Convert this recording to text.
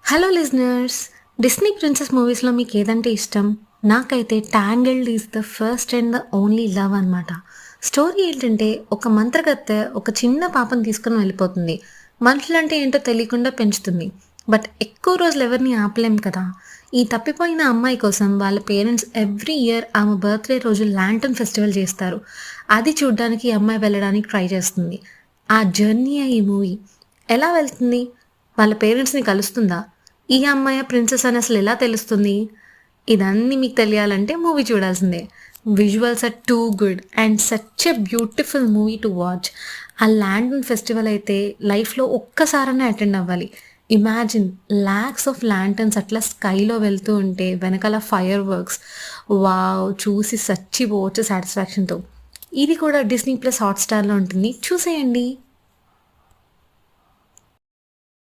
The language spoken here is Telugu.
హలో లిజనర్స్, డిస్నీ ప్రిన్సెస్ మూవీస్లో మీకు ఏదంటే ఇష్టం? నాకైతే tangled is the first and the only love అనమాట. స్టోరీ ఏంటంటే, ఒక మంత్రగత్తె ఒక చిన్న పాపను తీసుకుని వెళ్ళిపోతుంది. మనుషులంటే ఏంటో తెలియకుండా పెంచుతుంది. బట్ ఎక్కువ రోజులు ఎవరిని ఆపలేం కదా. ఈ తప్పిపోయిన అమ్మాయి కోసం వాళ్ళ పేరెంట్స్ ఎవ్రీ ఇయర్ ఆమె బర్త్డే రోజు ల్యాంటర్న్ ఫెస్టివల్ చేస్తారు. అది చూడ్డానికి ఈ అమ్మాయి వెళ్ళడానికి ట్రై చేస్తుంది. ఆ జర్నీ ఈ మూవీ. ఎలా వెళ్తుంది? వాళ్ళ పేరెంట్స్‌ని కలుస్తుందా? ఈ అమ్మాయే ప్రిన్సెస్ అని అసలు ఎలా తెలుస్తుంది? ఇదన్నీ మీకు తెలియాలంటే మూవీ చూడాల్సిందే. Visuals are too good and such a beautiful movie to watch. ఆ ల్యాంటర్న్ ఫెస్టివల్ అయితే లైఫ్‌లో ఒక్కసారన్నా అటెండ్ అవ్వాలి. ఇమాజిన్ లాక్స్ ఆఫ్ ల్యాంటర్న్స్ అట్లా స్కైలో వెళ్తూ ఉంటే వెనకాల ఫైర్ వర్క్స్. వావ్! చూసి చచ్చిపోవచ్చు సాటిస్ఫాక్షన్‌తో. ఇది కూడా డిస్నీ ప్లస్ హాట్‌స్టార్‌లో ఉంటుంది. చూసేయండి.